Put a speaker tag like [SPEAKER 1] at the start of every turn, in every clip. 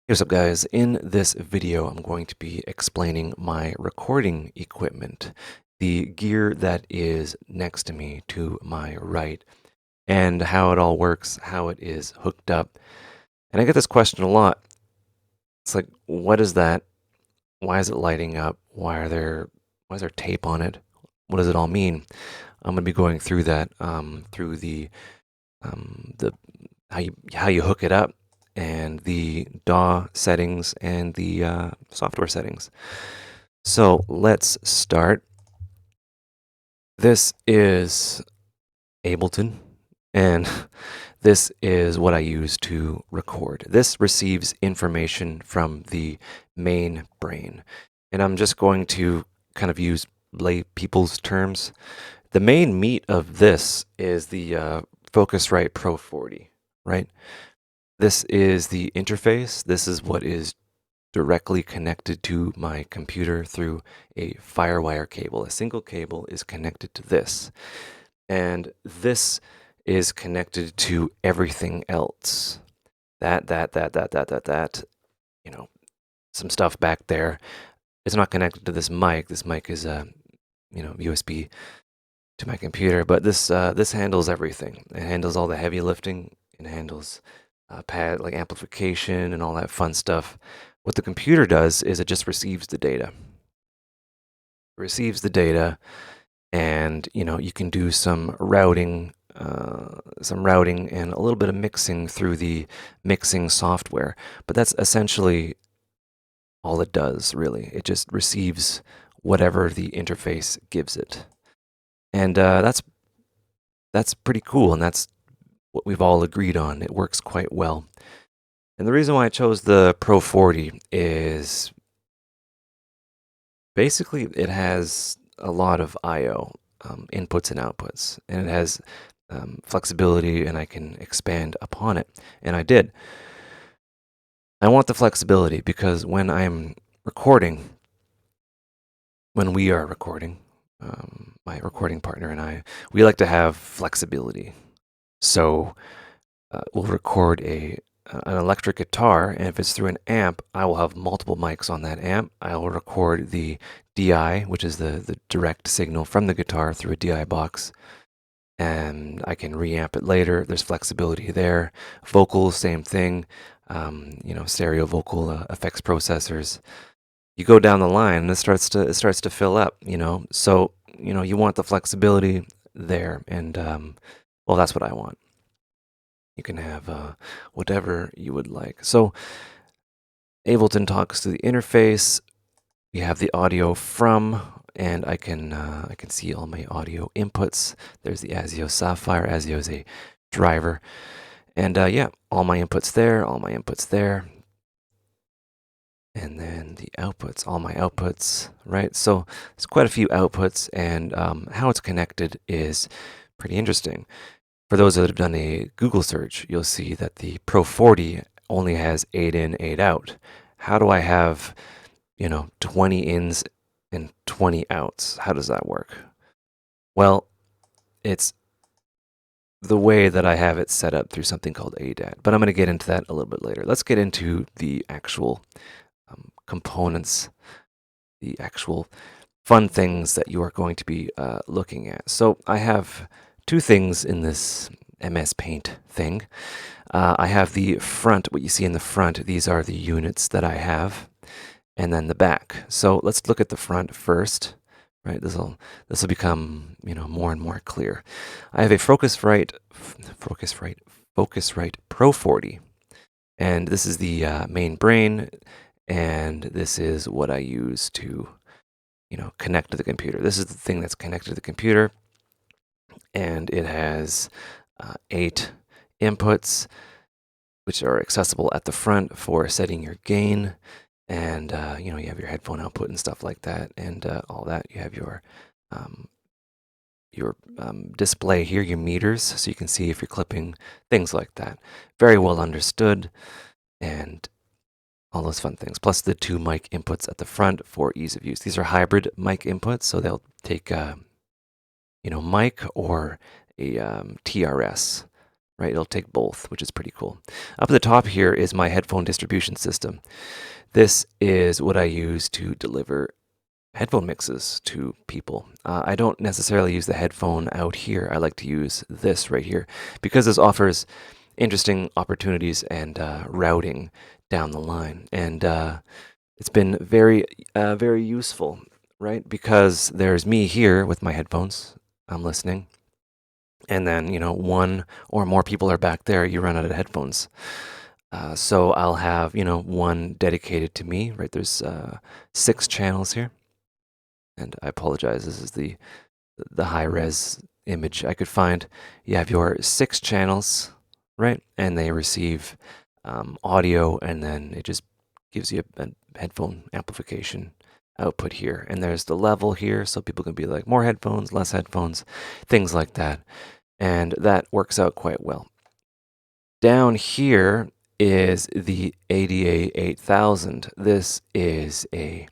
[SPEAKER 1] Hey, what's up guys? In this video, I'm going to be explaining my recording equipment, the gear that is next to me to my right, and how it all works, how it is hooked up. And I get this question a lot. It's like, what is that? Why is it lighting up? Why is there tape on it? What does it all mean? I'm going to be going through that, through the how you hook it up and the DAW settings and the software settings. So let's start. This is Ableton, and this is what I use to record. This receives information from the main brain, and I'm just going to kind of use lay people's terms. The main meat of this is the Focusrite Pro 40, right? This is the interface. This is what is directly connected to my computer through a FireWire cable. A single cable is connected to this. And this is connected to everything else. That, you know, some stuff back there. It's not connected to this mic. This mic is USB to my computer, but this handles everything. It handles all the heavy lifting. It handles pad like amplification and all that fun stuff. What the computer does is it just receives the data. It receives the data, and you can do some routing and a little bit of mixing through the mixing software. But that's essentially all it does, really. It just receives whatever the interface gives it, and that's pretty cool, and that's what we've all agreed on. It works quite well. And the reason why I chose the Pro 40 is basically it has a lot of I/O, inputs and outputs, and it has flexibility, and I can expand upon it. And I did. I want the flexibility because when I'm recording, when we are recording, my recording partner and I, we like to have flexibility. So we'll record an electric guitar, and if it's through an amp, I will have multiple mics on that amp. I will record the DI, which is the direct signal from the guitar through a DI box, and I can reamp it later. There's flexibility there. Vocals, same thing. Stereo vocal effects processors. You go down the line, and it starts to fill up. So you want the flexibility there, and well, that's what I want. You can have whatever you would like. So Ableton talks to the interface. We have the audio from, and I can see all my audio inputs. There's the ASIO Sapphire. ASIO is a driver, and yeah, all my inputs there, all my inputs there, and then the outputs, all my outputs, right? So there's quite a few outputs, and how it's connected is pretty interesting. For those that have done a Google search, you'll see that the Pro 40 only has 8 in, 8 out. How do I have, 20 ins and 20 outs? How does that work? Well, it's the way that I have it set up through something called ADAT, but I'm going to get into that a little bit later. Let's get into the actual components, the actual fun things that you are going to be looking at. So I have two things in this MS Paint thing. I have the front, what you see in the front, these are the units that I have, and then the back. So let's look at the front first, right? This will become, more and more clear. I have a Focusrite Pro 40, and this is the main brain, and this is what I use to, connect to the computer. This is the thing that's connected to the computer, and it has 8 inputs, which are accessible at the front for setting your gain, and you have your headphone output and stuff like that, and all that. You have your display here, your meters, so you can see if you're clipping, things like that. Very well understood, and all those fun things. Plus the 2 mic inputs at the front for ease of use. These are hybrid mic inputs, so they'll take mic or a TRS. right? It'll take both, which is pretty cool. Up at the top here is my headphone distribution system. This is what I use to deliver headphone mixes to people. I don't necessarily use the headphone out here. I like to use this right here because this offers interesting opportunities and routing down the line. And it's been very useful, right? Because there's me here with my headphones. I'm listening. And then, one or more people are back there, you run out of headphones. So I'll have, one dedicated to me, right? There's 6 channels here. And I apologize, this is the high res image I could find. You have your 6 channels, right? And they receive audio, and then it just gives you a headphone amplification output here. And there's the level here, so people can be like more headphones, less headphones, things like that. And that works out quite well. Down here is the ADA 8000. This is a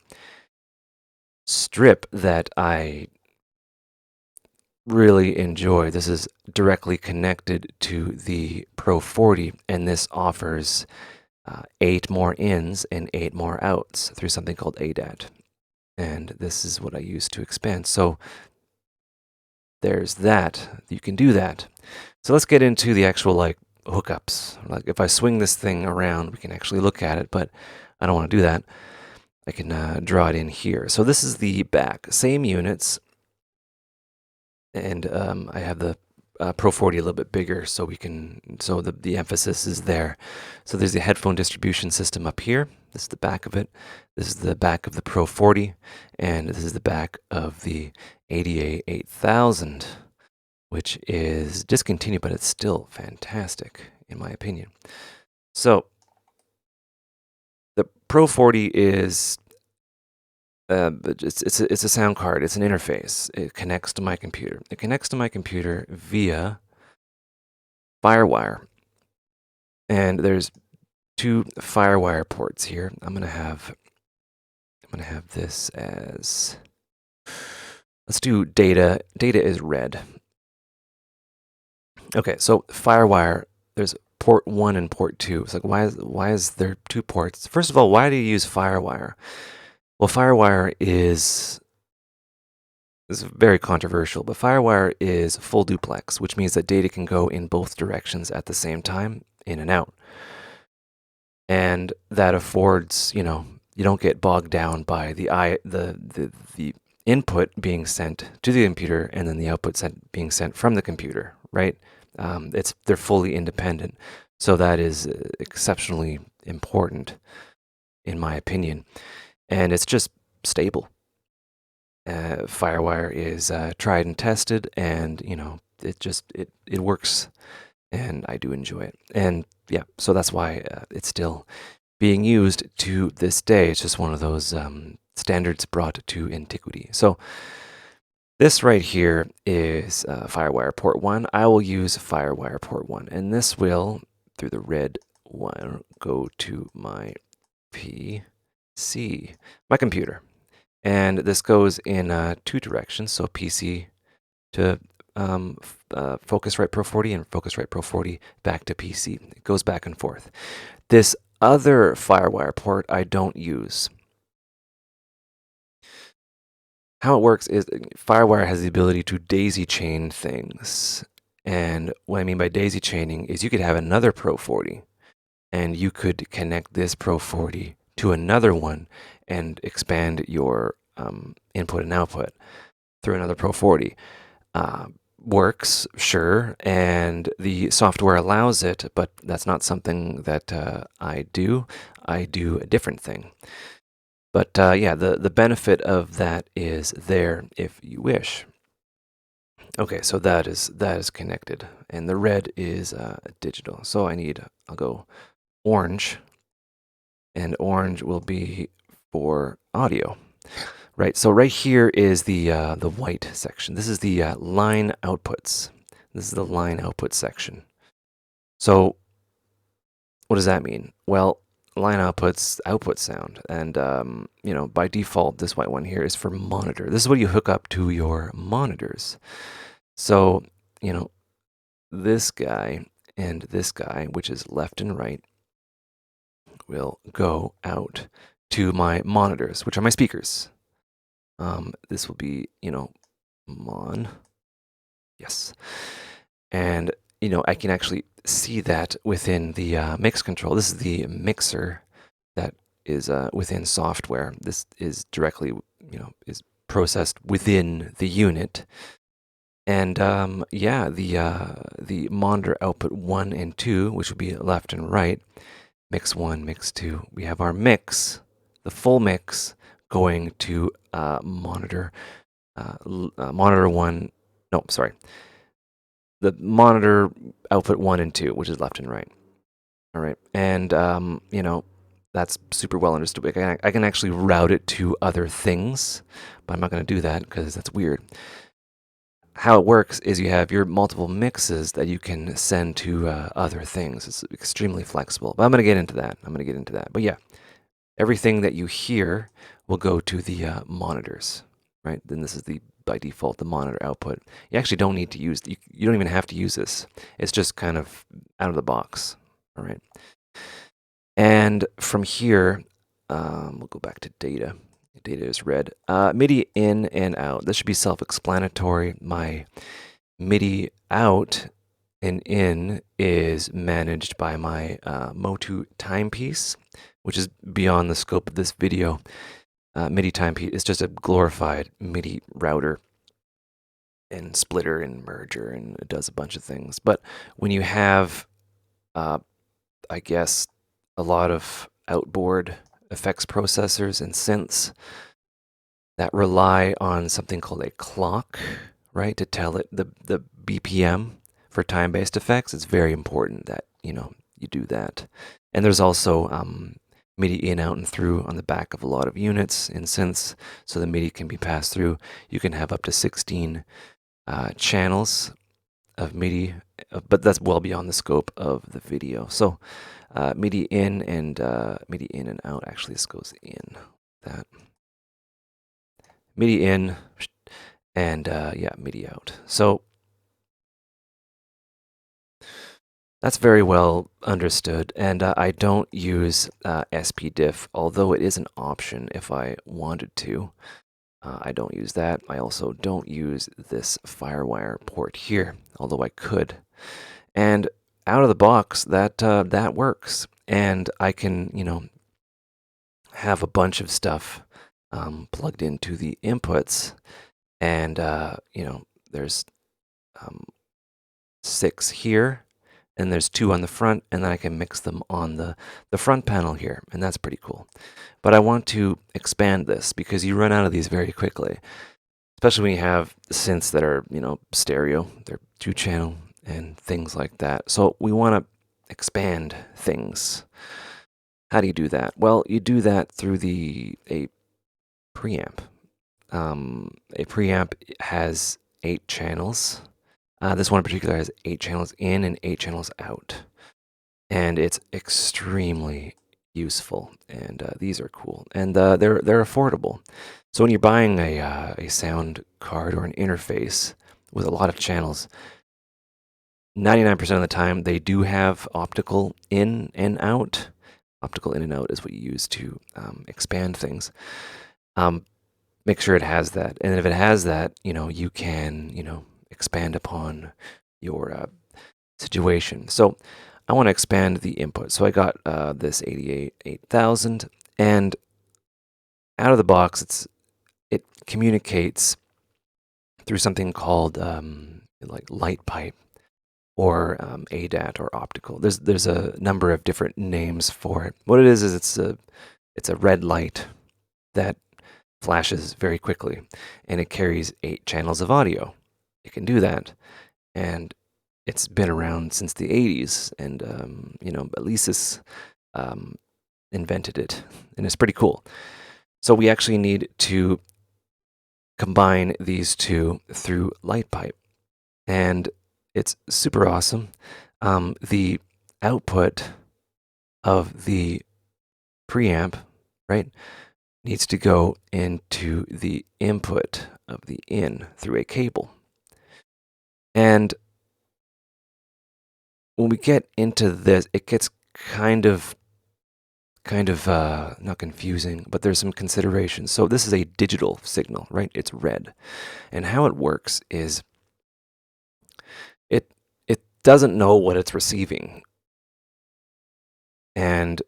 [SPEAKER 1] strip that I really enjoy. This is directly connected to the Pro 40, and this offers 8 more ins and 8 more outs through something called ADAT. And this is what I use to expand. So there's that. You can do that. So let's get into the actual hookups. Like if I swing this thing around, we can actually look at it, but I don't want to do that. I can draw it in here. So this is the back. Same units. And I have the Pro 40 a little bit bigger, so the emphasis is there. So there's the headphone distribution system up here. This is the back of it. This is the back of the Pro 40, and this is the back of the ADA 8000, which is discontinued, but it's still fantastic, in my opinion. So the Pro 40 is it's a sound card. It's an interface. It connects to my computer. It connects to my computer via FireWire, and there's 2 FireWire ports here. I'm gonna have this as, let's do data. Data is red. Okay, so FireWire, there's port 1 and port 2. It's like, why is there 2 ports? First of all, why do you use FireWire? Well, FireWire is very controversial, but FireWire is full duplex, which means that data can go in both directions at the same time, in and out. And that affords, you don't get bogged down by the input being sent to the computer and then the output being sent from the computer, right? They're fully independent. So that is exceptionally important, in my opinion. And it's just stable. FireWire is tried and tested, and it works, and I do enjoy it. And yeah, so that's why it's still being used to this day. It's just one of those standards brought to antiquity. So this right here is FireWire port 1. I will use FireWire port 1, and this will, through the red wire, go to my PC, my computer. And this goes in 2 directions, so PC to Focusrite Pro 40 and Focusrite Pro 40 back to PC. It goes back and forth. This other FireWire port I don't use. How it works is FireWire has the ability to daisy chain things. And what I mean by daisy chaining is you could have another Pro 40, and you could connect this Pro 40 to another one and expand your input and output through another Pro 40. Works, sure, and the software allows it, but that's not something that I do. I do a different thing. But yeah, the benefit of that is there if you wish. Okay, so that is connected, and the red is digital. So I'll go orange, and orange will be for audio. Right, so right here is the white section. This is the line outputs. This is the line output section. So what does that mean? Well, line outputs output sound, and by default, this white one here is for monitor. This is what you hook up to your monitors. So this guy And this guy, which is left and right, will go out to my monitors, which are my speakers. This will be, mon. Yes. And, I can actually see that within the mix control. This is the mixer that is within software. This is directly, is processed within the unit. And yeah, the monitor output 1 and 2, which would be left and right, mix 1, mix 2. We have our mix, the full mix, going to monitor 1. No, sorry. The monitor output 1 and 2, which is left and right. All right. And, that's super well understood. I can actually route it to other things, but I'm not going to do that because that's weird. How it works is you have your multiple mixes that you can send to other things. It's extremely flexible. But I'm going to get into that. But yeah, everything that you hear will go to the monitors, right? Then this is by default, the monitor output. You actually don't need to use, you don't even have to use this. It's just kind of out of the box, all right? And from here, we'll go back to data. Data is red. MIDI in and out. This should be self-explanatory. My MIDI out and in is managed by my Motu timepiece, which is beyond the scope of this video. MIDI timepiece is just a glorified MIDI router and splitter and merger, and it does a bunch of things. But when you have, I guess, a lot of outboard effects processors and synths that rely on something called a clock, right, to tell it the BPM for time-based effects, it's very important that, you do that. And there's also MIDI in, out, and through on the back of a lot of units in synths, so the MIDI can be passed through. You can have up to 16 channels of MIDI, but that's well beyond the scope of the video. So MIDI in and MIDI in and out. Actually, this goes in. That MIDI in and yeah, MIDI out. So that's very well understood. And I don't use SPDIF, although it is an option if I wanted to. I don't use that. I also don't use this FireWire port here, although I could. And out of the box, that works. And I can, have a bunch of stuff plugged into the inputs. And, there's 6 here, and there's 2 on the front, and then I can mix them on the front panel here, and that's pretty cool. But I want to expand this because you run out of these very quickly, especially when you have synths that are, stereo, they're 2-channel and things like that. So we want to expand things. How do you do that? Well, you do that through a preamp. A preamp has 8 channels. This one in particular has 8 channels in and 8 channels out. And it's extremely useful. And these are cool. And they're affordable. So when you're buying a sound card or an interface with a lot of channels, 99% of the time they do have optical in and out. Optical in and out is what you use to expand things. Make sure it has that. And if it has that, you can, expand upon your situation. So I want to expand the input. So I got this 8000, and out of the box, it communicates through something called like light pipe or ADAT or optical. There's a number of different names for it. What it is it's a red light that flashes very quickly, and it carries 8 channels of audio. It can do that, and it's been around since the 80s, and Elisis invented it, and it's pretty cool. So we actually need to combine these two through light pipe, and it's super awesome. The output of the preamp, right, needs to go into the input of the in through a cable. And when we get into this, it gets kind of not confusing, but there's some considerations. So this is a digital signal, right? It's red. And how it works is it doesn't know what it's receiving. And,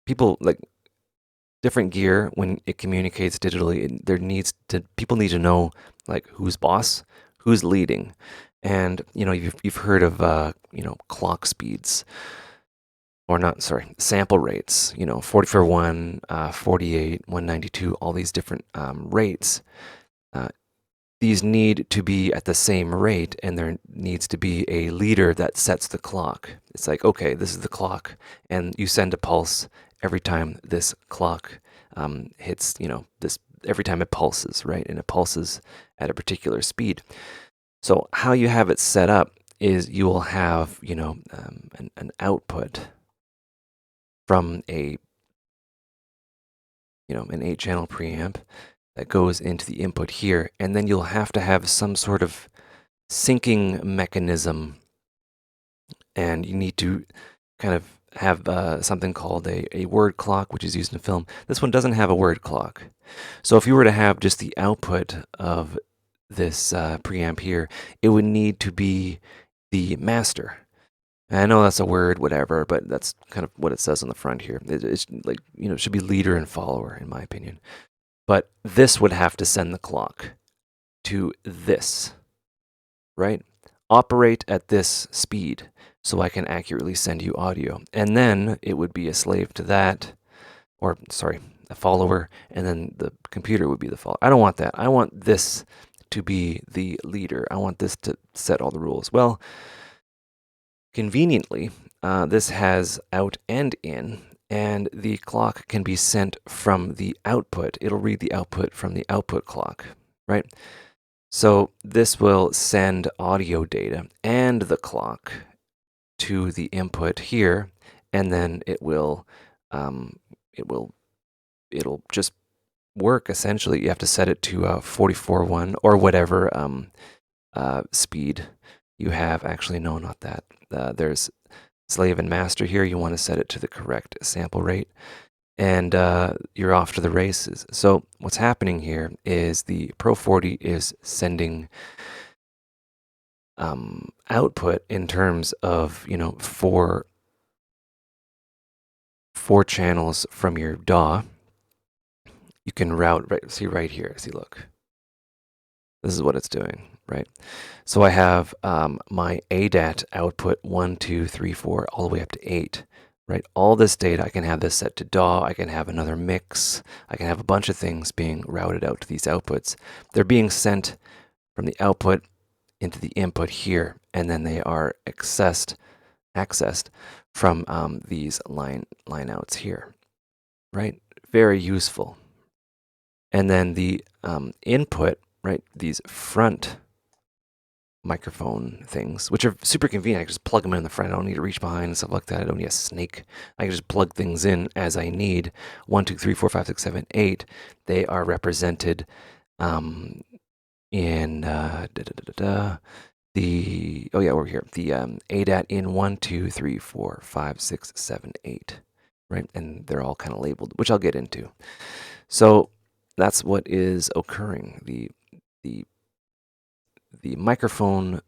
[SPEAKER 1] people like different gear when it communicates digitally, people need to know like who's boss, who's leading. And, you've heard of clock speeds. Or not, sorry, sample rates, 44.1, 48, 192, all these different rates. Uh, these need to be at the same rate, and there needs to be a leader that sets the clock. It's like, okay, this is the clock, and you send a pulse every time this clock hits, this every time it pulses, right? And it pulses at a particular speed. So how you have it set up is you will have, an output from an 8-channel preamp that goes into the input here, and then you'll have to have some sort of syncing mechanism, and you need to kind of have something called a word clock, which is used in film. This one doesn't have a word clock. So if you were to have just the output of this preamp here, it would need to be the master. I know that's a word, whatever, but that's kind of what it says on the front here. It's like, it should be leader and follower, in my opinion. But this would have to send the clock to this, right? Operate at this speed so I can accurately send you audio. And then it would be a slave to that, or sorry, a follower, and then the computer would be the follower. I don't want that. I want this to be the leader. I want this to set all the rules. Well, conveniently, this has out and in, and the clock can be sent from the output. It'll read the output from the output clock, right? So this will send audio data and the clock to the input here, and then it'll just work essentially. You have to set it to 44.1 or whatever speed you have. Actually, no, not that. There's slave and master here. You want to set it to the correct sample rate, and you're off to the races. So what's happening here is the Pro 40 is sending output in terms of, four channels from your DAW. You can route, see right here, see, look. This is what it's doing, right? So I have my ADAT output 1, 2, 3, 4, all the way up to 8, right? All this data, I can have this set to DAW, I can have another mix, I can have a bunch of things being routed out to these outputs. They're being sent from the output into the input here, and then they are accessed from these line outs here, right? Very useful. And then the input, right? These front microphone things, which are super convenient. I can just plug them in the front. I don't need to reach behind and stuff like that. I don't need a snake. I can just plug things in as I need. 1, 2, 3, 4, 5, 6, 7, 8. They are represented in the over here. The ADAT in 1, 2, 3, 4, 5, 6, 7, 8. Right, and they're all kind of labeled, which I'll get into. So that's what is occurring. The microphone,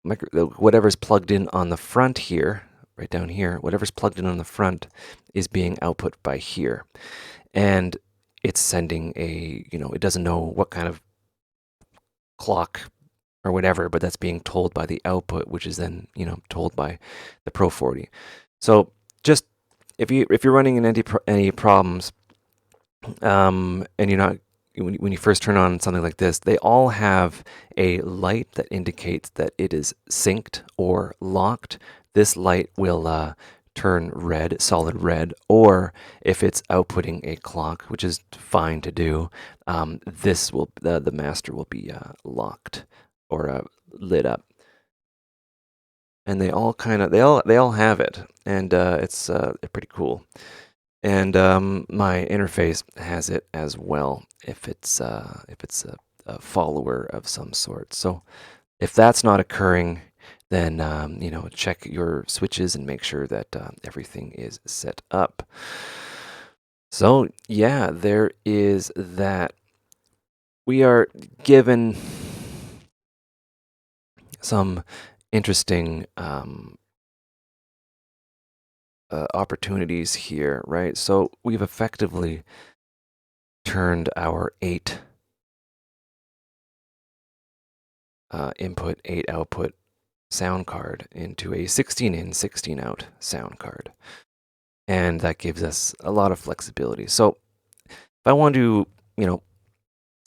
[SPEAKER 1] whatever's plugged in on the front here, right down here, whatever's plugged in on the front is being output by here. And it's sending it doesn't know what kind of clock or whatever, but that's being told by the output, which is then, told by the Pro 40. So just, if you're running into any problems, and you're not, when you first turn on something like this, they all have a light that indicates that it is synced or locked. This light will turn red, solid red, or if it's outputting a clock, which is fine to do, the master will be locked or lit up. And they all have it, and it's pretty cool. And my interface has it as well if it's a follower of some sort. So if that's not occurring, then check your switches and make sure that everything is set up. So yeah, there is that. We are given some interesting opportunities here, right? So we've effectively turned our 8 input, 8 output sound card into a 16 in, 16 out sound card. And that gives us a lot of flexibility. So if I want to,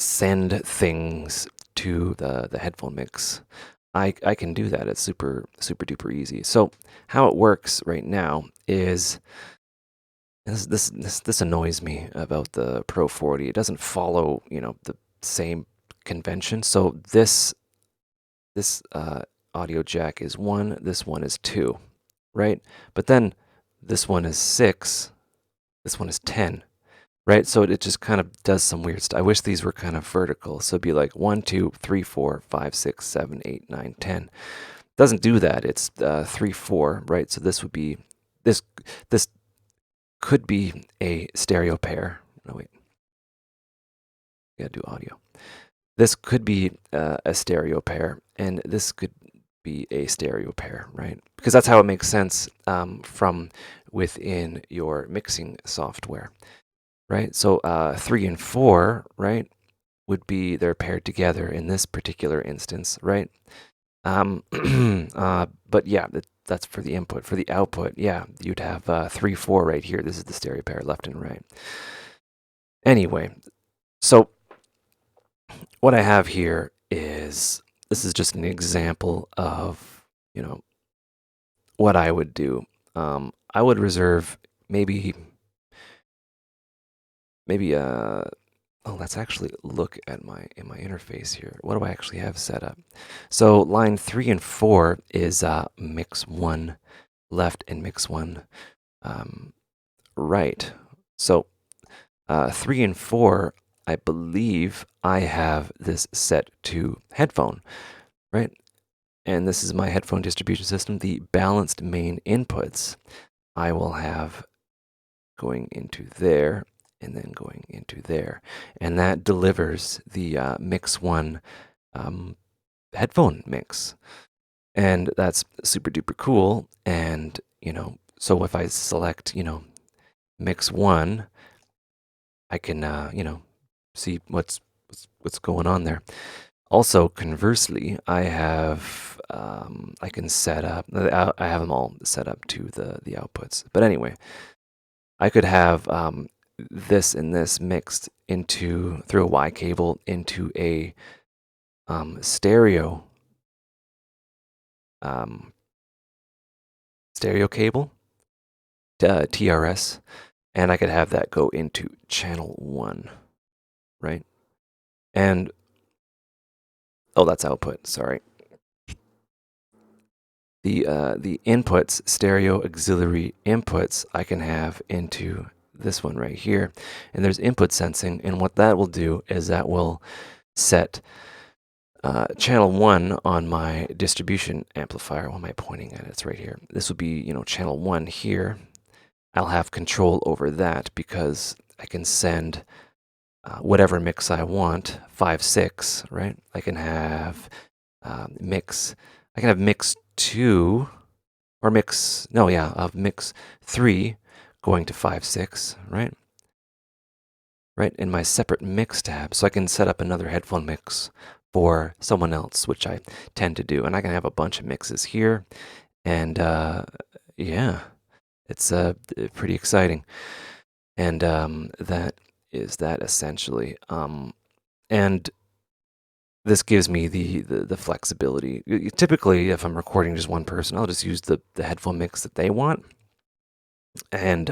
[SPEAKER 1] send things to the headphone mix, I can do that. It's super duper easy. So how it works right now is this annoys me about the Pro 40. It doesn't follow, the same convention. So this audio jack is 1, this one is 2, right? But then this one is 6, this one is 10, right? So it just kind of does some weird stuff. I wish these were kind of vertical. So it'd be like 1, 2, 3, 4, 5, 6, 7, 8, 9, 10. Doesn't do that. It's 3, 4, right? So this would be this could be a stereo pair. No, wait. Gotta do audio. This could be a stereo pair, and this could be a stereo pair, right? Because that's how it makes sense from within your mixing software, right? So 3 and 4, right, would be they're paired together in this particular instance, right? But yeah, that's for the input. For the output, yeah, you'd have 3, 4 right here. This is the stereo pair, left and right. Anyway, so what I have here is, this is just an example of, what I would do. I would reserve maybe let's actually look at in my interface here. What do I actually have set up? So line 3 and 4 is mix 1 left and mix 1 right. So 3 and 4, I believe I have this set to headphone, right? And this is my headphone distribution system. The balanced main inputs I will have going into there and then going into there. And that delivers the mix 1 headphone mix. And that's super duper cool. And, so if I select, mix 1, I can, see what's going on there. Also, conversely, I have I can set up. I have them all set up to the outputs. But anyway, I could have this and this mixed into through a Y cable into a stereo cable, TRS, and I could have that go into channel 1, right? And oh, that's output. Sorry. The inputs, stereo auxiliary inputs, I can have into this one right here. And there's input sensing, and what that will do is that will set channel 1 on my distribution amplifier. What am I pointing at? It's right here. This would be, channel 1 here. I'll have control over that because I can send whatever mix I want, 5, 6, right? I can have mix 2 or mix 3 going to 5, 6, right? Right, in my separate mix tab. So I can set up another headphone mix for someone else, which I tend to do. And I can have a bunch of mixes here. And yeah, it's pretty exciting. And that is that essentially. And this gives me the flexibility. Typically, if I'm recording just one person, I'll just use the headphone mix that they want. And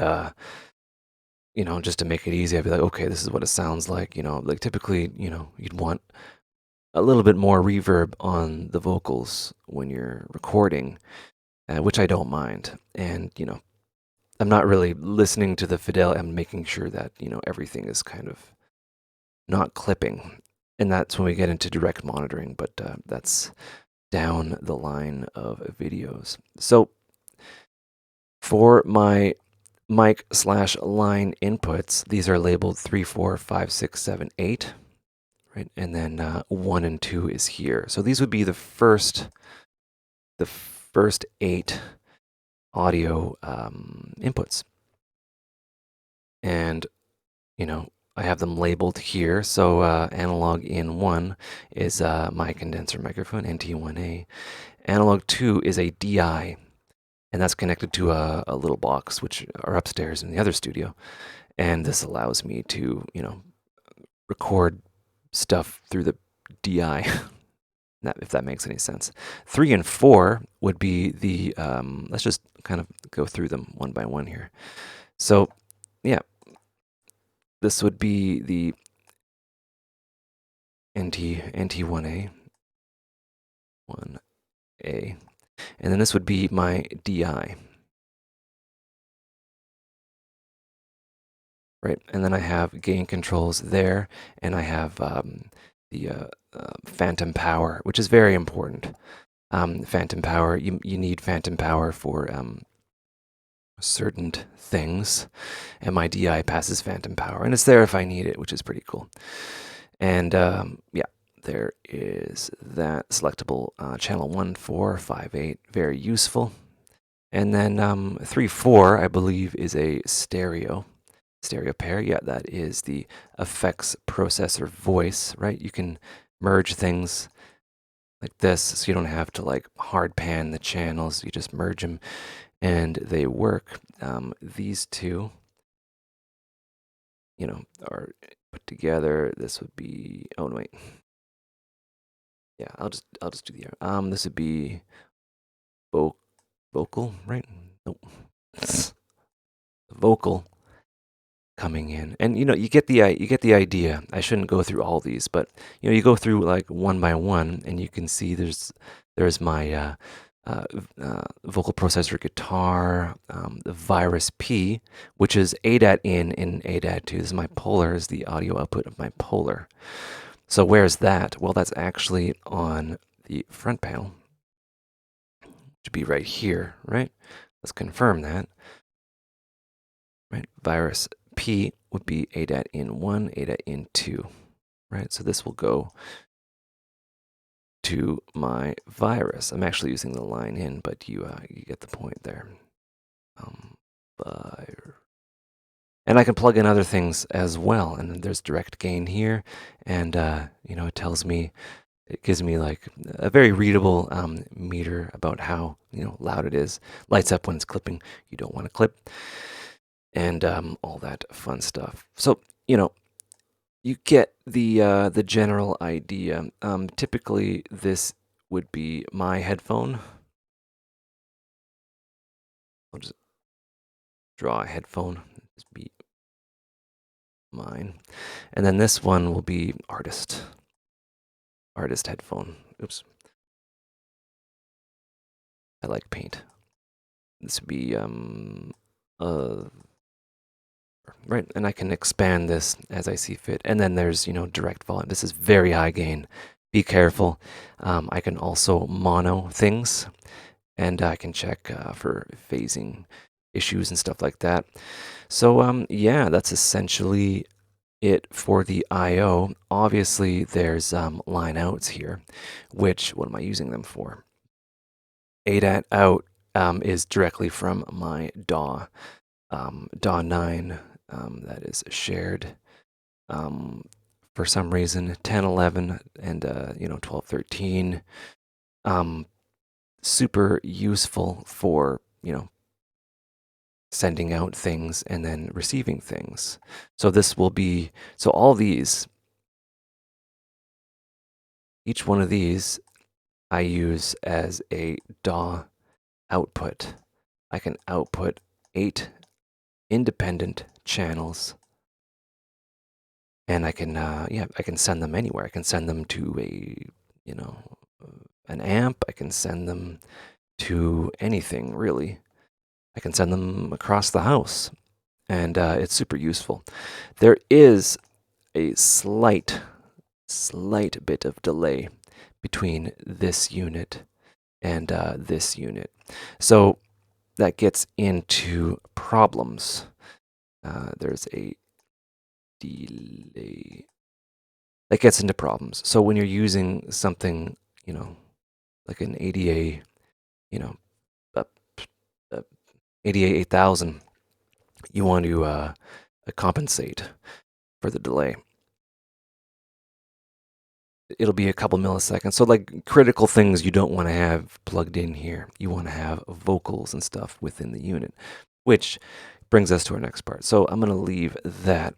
[SPEAKER 1] just to make it easy, I'd be like, okay, this is what it sounds like. Like typically, you'd want a little bit more reverb on the vocals when you're recording, which I don't mind. And, I'm not really listening to the fidelity. I'm making sure that, everything is kind of not clipping. And that's when we get into direct monitoring, but that's down the line of videos. So for my mic/line inputs, these are labeled 3, 4, 5, 6, 7, 8, right? And then 1 and 2 is here. So these would be the first 8 audio inputs. And, I have them labeled here. So analog in 1 is my condenser microphone, NT1A. Analog 2 is a DI, and that's connected to a little box, which are upstairs in the other studio. And this allows me to, record stuff through the DI, if that makes any sense. 3 and 4 would be the, let's just kind of go through them one by one here. So, yeah, this would be the NT1A, 1A, and then this would be my DI. Right, and then I have gain controls there, and I have the phantom power, which is very important. Phantom power, you need phantom power for certain things, and my DI passes phantom power, and it's there if I need it, which is pretty cool. And yeah, there is that selectable channel 1, 4, 5, 8, very useful. And then 3, 4, I believe, is a stereo pair. Yeah, that is the effects processor voice, right? You can merge things like this, so you don't have to like hard pan the channels. You just merge them and they work. These two, are put together. This would be, oh wait. Yeah, I'll just do the this would be vocal, right? Nope. Vocal coming in, and you get the idea. I shouldn't go through all these, but you go through like one by one, and you can see there's my vocal processor guitar, the Virus P, which is ADAT in and ADAT 2. This is my polar, is the audio output of my polar. So where's that? Well, that's actually on the front panel. It should be right here, right? Let's confirm that. Right, Virus P would be ADAT in 1, ADAT in 2, right? So this will go to my virus. I'm actually using the line in, but you get the point there. And I can plug in other things as well. And then there's direct gain here, and it gives me like a very readable meter about how loud it is. Lights up when it's clipping. You don't want to clip. And all that fun stuff. So you get the general idea. Typically, this would be my headphone. I'll just draw a headphone. This be mine, and then this one will be artist headphone. Oops, I like paint. This would be right, and I can expand this as I see fit. And then there's, direct volume. This is very high gain. Be careful. I can also mono things, and I can check for phasing issues and stuff like that. So, yeah, that's essentially it for the I/O. Obviously, there's line outs here, which, what am I using them for? ADAT out is directly from my DAW. DAW 9, that is shared. For some reason, 10, 11, and 12, 13. Super useful for sending out things and then receiving things. So this will be, so all these, each one of these I use as a DAW output. I can output 8 independent channels, and I can I can send them anywhere. I can send them to an amp. I can send them to anything, really. I can send them across the house, and it's super useful. There is a slight bit of delay between this unit and this unit. So that gets into problems. There's a delay. That gets into problems. So when you're using something, like an ADA, you know, uh, ADA 8000, you want to compensate for the delay. It'll be a couple milliseconds. So like critical things you don't want to have plugged in here. You want to have vocals and stuff within the unit, which brings us to our next part. So I'm going to leave that.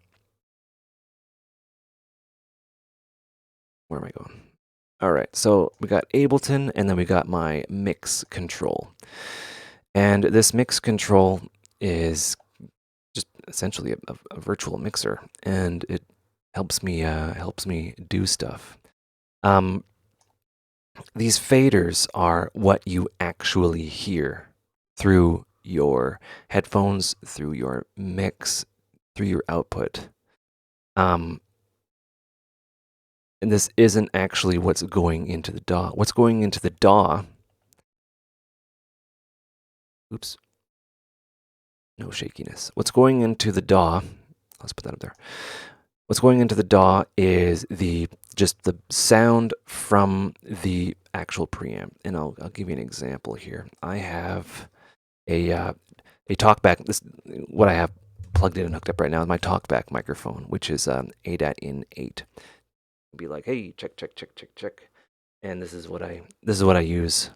[SPEAKER 1] Where am I going? All right, so we got Ableton, and then we got my mix control. And this mix control is just essentially a virtual mixer, and it helps me do stuff. These faders are what you actually hear through your headphones, through your mix, through your output. And this isn't actually what's going into the DAW. What's going into the DAW, oops, no shakiness. What's going into the DAW, let's put that up there. What's going into the DAW is just the sound from the actual preamp. And I'll give you an example here. I have a talkback. What I have plugged in and hooked up right now is my talkback microphone, which is ADAT in 8. Be like, hey, check, check, check, check, check. And this is what I use.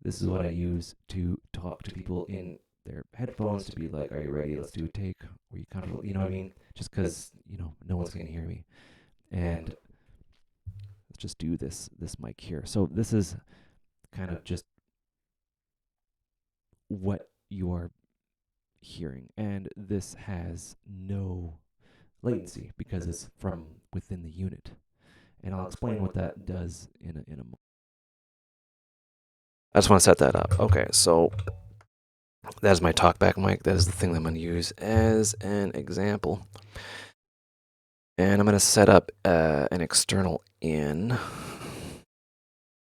[SPEAKER 1] This is what I use to talk to people in their headphones, to be like, are you ready? Let's do a take. Are you comfortable? You know what I mean? Just because, no one's going to hear me. And let's just do this mic here. So this is kind of just what you are hearing. And this has no latency because it's from within the unit. And I'll explain what that does in a moment. I just want to set that up. Okay, so that is my talkback mic. That is the thing that I'm going to use as an example. And I'm going to set up an external in.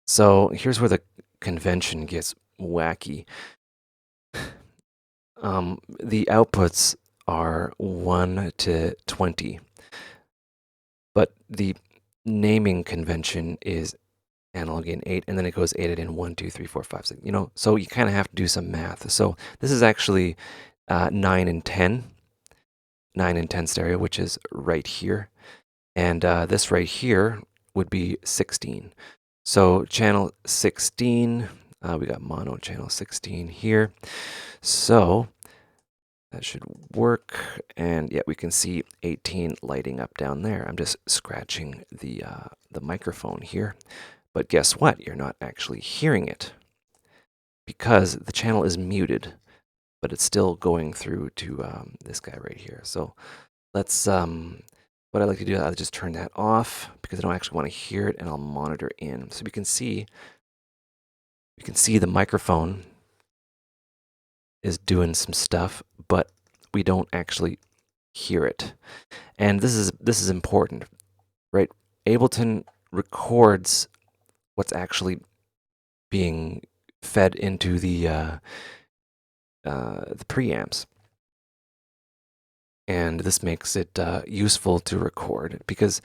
[SPEAKER 1] So here's where the convention gets wacky. The outputs are 1 to 20, but the naming convention is analog in 8, and then it goes 8 in 1, 2, 3, 4, 5, 6. So you kind of have to do some math. So this is actually 9 and 10, 9 and 10 stereo, which is right here, and this right here would be 16. So channel 16, we got mono channel 16 here. So that should work. And yeah, we can see 18 lighting up down there. I'm just scratching the microphone here. But guess what? You're not actually hearing it because the channel is muted, but it's still going through to this guy right here. So let's, what I like to do, I'll just turn that off because I don't actually want to hear it, and I'll monitor in. So we can see the microphone is doing some stuff, but we don't actually hear it. And this is important, right? Ableton records what's actually being fed into the preamps, and this makes it useful to record because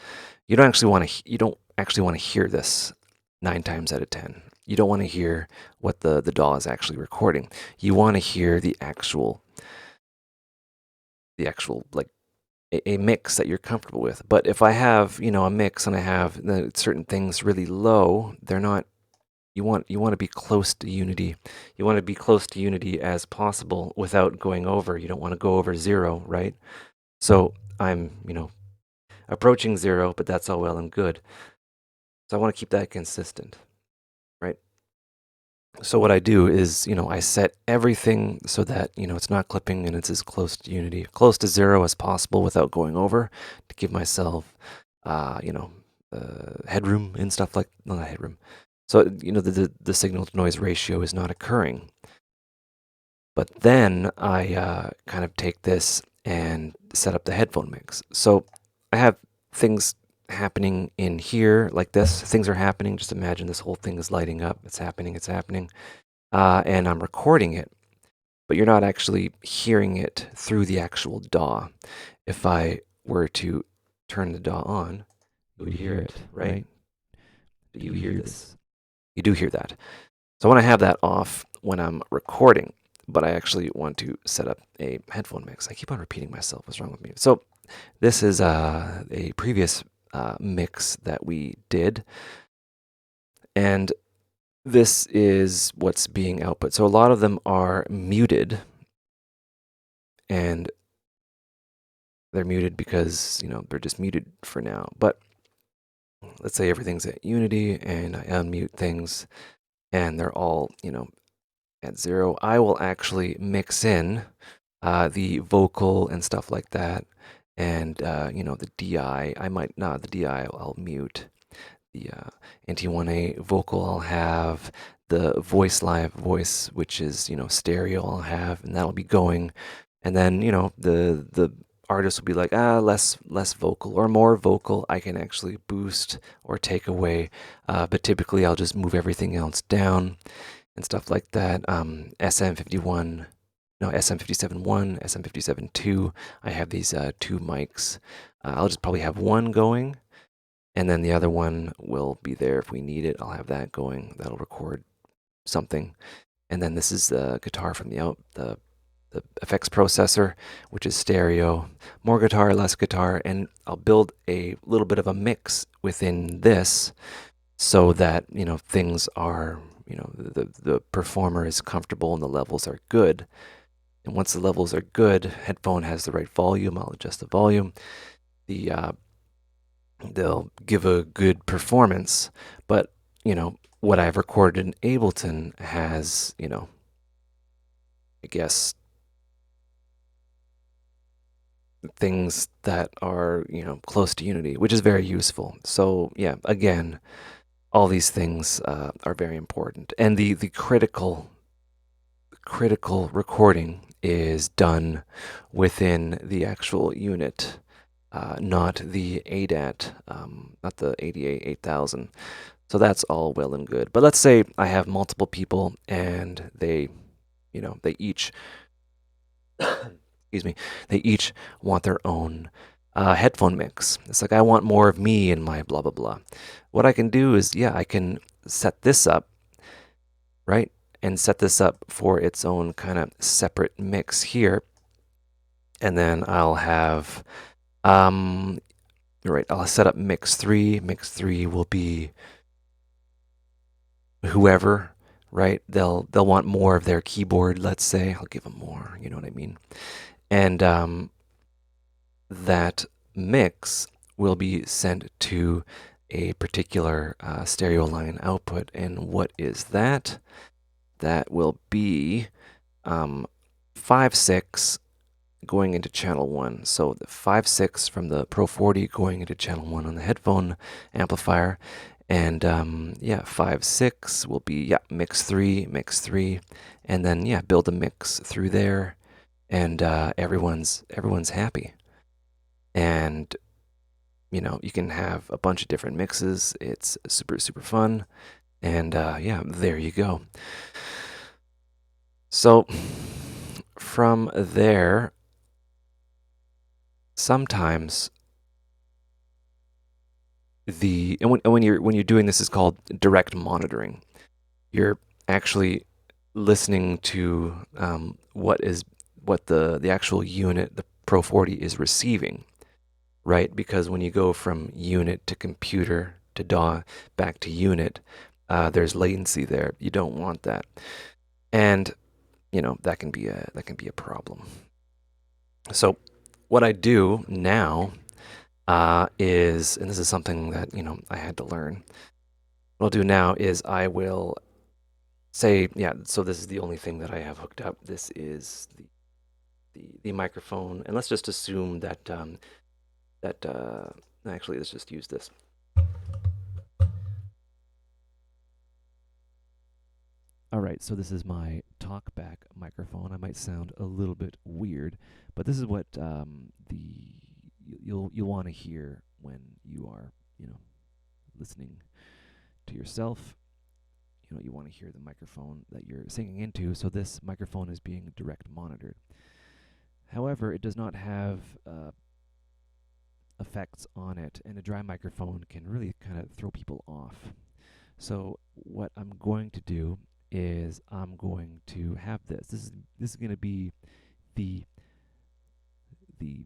[SPEAKER 1] you don't actually want to hear this 9 times out of 10. You don't want to hear what the DAW is actually recording. You want to hear the actual like a mix that you're comfortable with. But if I have a mix and I have certain things really low, they're not. You want to be close to unity. You want to be close to unity as possible without going over. You don't want to go over 0, right? So I'm approaching 0, but that's all well and good. So I want to keep that consistent, right? So what I do is, I set everything so that, it's not clipping and it's as close to unity, close to 0 as possible without going over, to give myself, headroom and stuff like, not headroom. So, the signal to noise ratio is not occurring. But then I kind of take this and set up the headphone mix. So I have things happening in here like this. Things are happening. Just imagine this whole thing is lighting up. It's happening. It's happening. And I'm recording it, but you're not actually hearing it through the actual DAW. If I were to turn the DAW on, you would hear it, right? Do you hear this? You do hear that. So I want to have that off when I'm recording, but I actually want to set up a headphone mix. I keep on repeating myself. What's wrong with me? So this is a previous mix that we did, and this is what's being output. So a lot of them are muted, and they're muted because, they're just muted for now. But let's say everything's at unity and I unmute things and they're all, at 0. I will actually mix in the vocal and stuff like that. And, the DI, I might not, the DI I'll mute. The NT1A vocal I'll have. The live voice, which is, stereo I'll have, and that'll be going. And then, the artist will be like, less vocal or more vocal. I can actually boost or take away. But typically I'll just move everything else down and stuff like that. SM57 1, SM57 2. I have these two mics. I'll just probably have one going, and then the other one will be there if we need it. I'll have that going. That'll record something. And then this is the guitar from the effects processor, which is stereo. More guitar, less guitar, and I'll build a little bit of a mix within this so that, things are, the performer is comfortable and the levels are good. And once the levels are good, headphone has the right volume. I'll adjust the volume. They'll give a good performance, but what I've recorded in Ableton has, I guess, things that are, close to unity, which is very useful. So yeah, again, all these things are very important, and the critical recording is done within the actual unit, not the ADAT, not the ADA 8000. So that's all well and good. But let's say I have multiple people and they each, excuse me, they each want their own headphone mix. It's like, I want more of me in my blah, blah, blah. What I can do is, I can set this up, right? And set this up for its own kind of separate mix here. And then I'll have, right, I'll set up mix 3. Mix 3 will be whoever, right? They'll want more of their keyboard, let's say. I'll give them more, you know what I mean? And that mix will be sent to a particular stereo line output. And what is that? That will be 5/6 going into channel 1. So the 5/6 from the Pro 40 going into channel 1 on the headphone amplifier. And 5/6 will be mix 3, and then build a mix through there, and everyone's happy. And you can have a bunch of different mixes. It's super fun, and there you go. So from there, sometimes when you're doing this, is called direct monitoring. You're actually listening to what the actual unit, the Pro 40, is receiving, right? Because when you go from unit to computer to DAW back to unit, there's latency there. You don't want that, and that can be a problem. So what I do now is, and this is something that I had to learn. What I'll do now is I will say, so this is the only thing that I have hooked up. This is the microphone, and let's just assume that actually, let's just use this. All right, so this is my talkback microphone. I might sound a little bit weird, but this is what you'll want to hear when you are, listening to yourself. You want to hear the microphone that you're singing into, so this microphone is being direct monitored. However, it does not have effects on it, and a dry microphone can really kind of throw people off. So what I'm going to do is I'm going to have this. This is going to be the the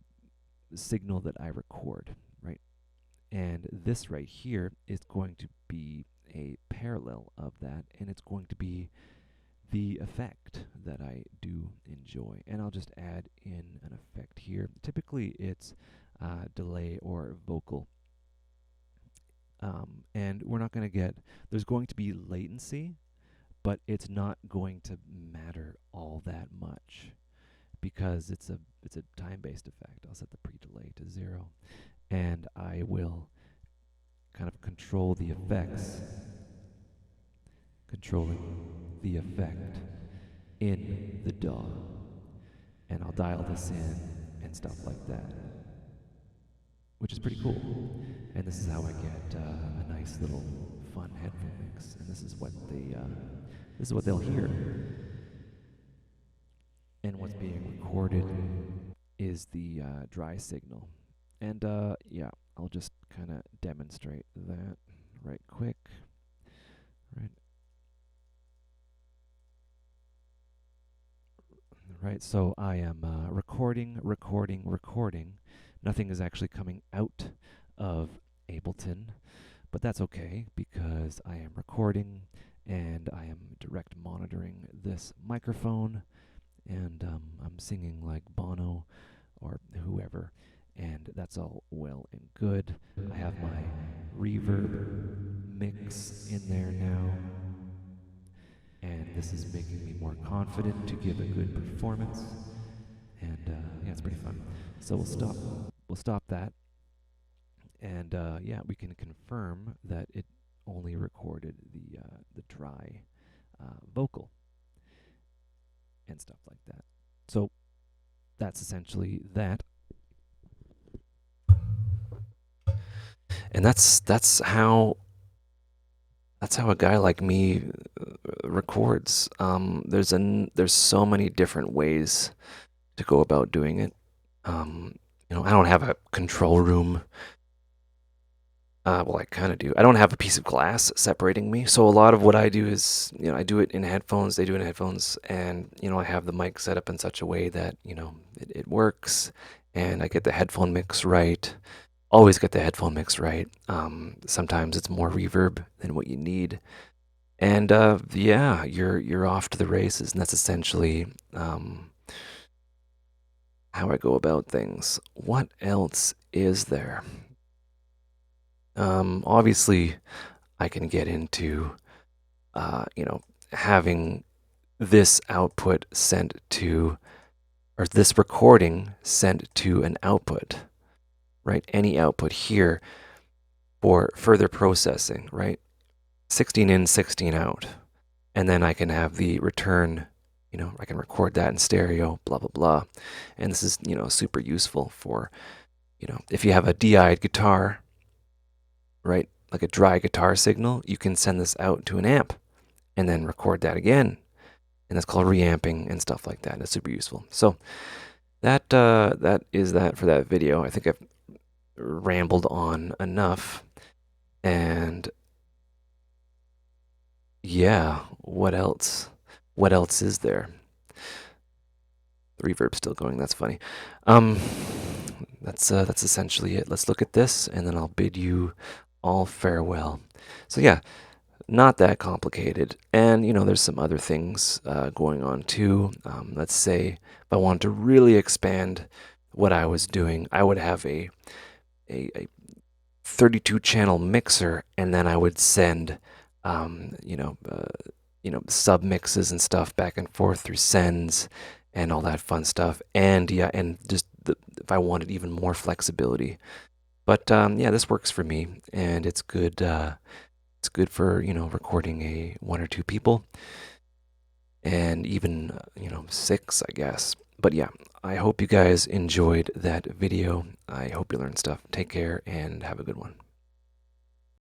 [SPEAKER 1] signal that I record, right? And this right here is going to be a parallel of that, and it's going to be the effect that I do enjoy. And I'll just add in an effect here. Typically, it's delay or vocal. And we're not going to get, there's going to be latency, but it's not going to matter all that much because it's a time-based effect. I'll set the pre-delay to 0, and I will kind of control the effects, controlling the effect in the DAW, and I'll dial this in and stuff like that, which is pretty cool. And this is how I get a nice little fun headphone mix, and this is what they'll hear. And what's being recorded is the dry signal. And yeah, I'll just kind of demonstrate that right quick. Right, so I am recording. Nothing is actually coming out of Ableton, but that's okay because I am recording and I am direct monitoring this microphone, and I'm singing like Bono or whoever, and that's all well and good. I have my reverb mix in there now, and this is making me more confident to give a good performance. And yeah, it's pretty fun. So we'll stop that, and yeah, we can confirm that it only recorded the dry vocal and stuff like that. So that's essentially that. And that's how a guy like me records. There's so many different ways to go about doing it. I don't have a control room. Well, I kind of do. I don't have a piece of glass separating me. So a lot of what I do is, I do it in headphones. They do it in headphones, and I have the mic set up in such a way that it works, and I get the headphone mix right. Always get the headphone mix right. Sometimes it's more reverb than what you need, and yeah, you're off to the races, and that's essentially how I go about things. What else is there? Obviously, I can get into, having this output sent to, or this recording sent to an output, right? Any output here for further processing, right? 16 in, 16 out. And then I can have the return, I can record that in stereo, blah, blah, blah. And this is, super useful for, if you have a DI'd guitar, right? Like a dry guitar signal, you can send this out to an amp and then record that again. And that's called reamping and stuff like that. It's super useful. So that is that for that video. I think I've rambled on enough. And yeah, what else? What else is there? The reverb's still going. That's funny. That's essentially it. Let's look at this, and then I'll bid you all farewell. So yeah, not that complicated. And there's some other things going on too. Let's say if I wanted to really expand what I was doing, I would have a 32 channel mixer, and then I would send sub mixes and stuff back and forth through sends and all that fun stuff. And yeah, and just if I wanted even more flexibility. But yeah, this works for me, and it's good. It's good for recording one or two people, and even 6, I guess. But yeah, I hope you guys enjoyed that video. I hope you learned stuff. Take care and have a good one.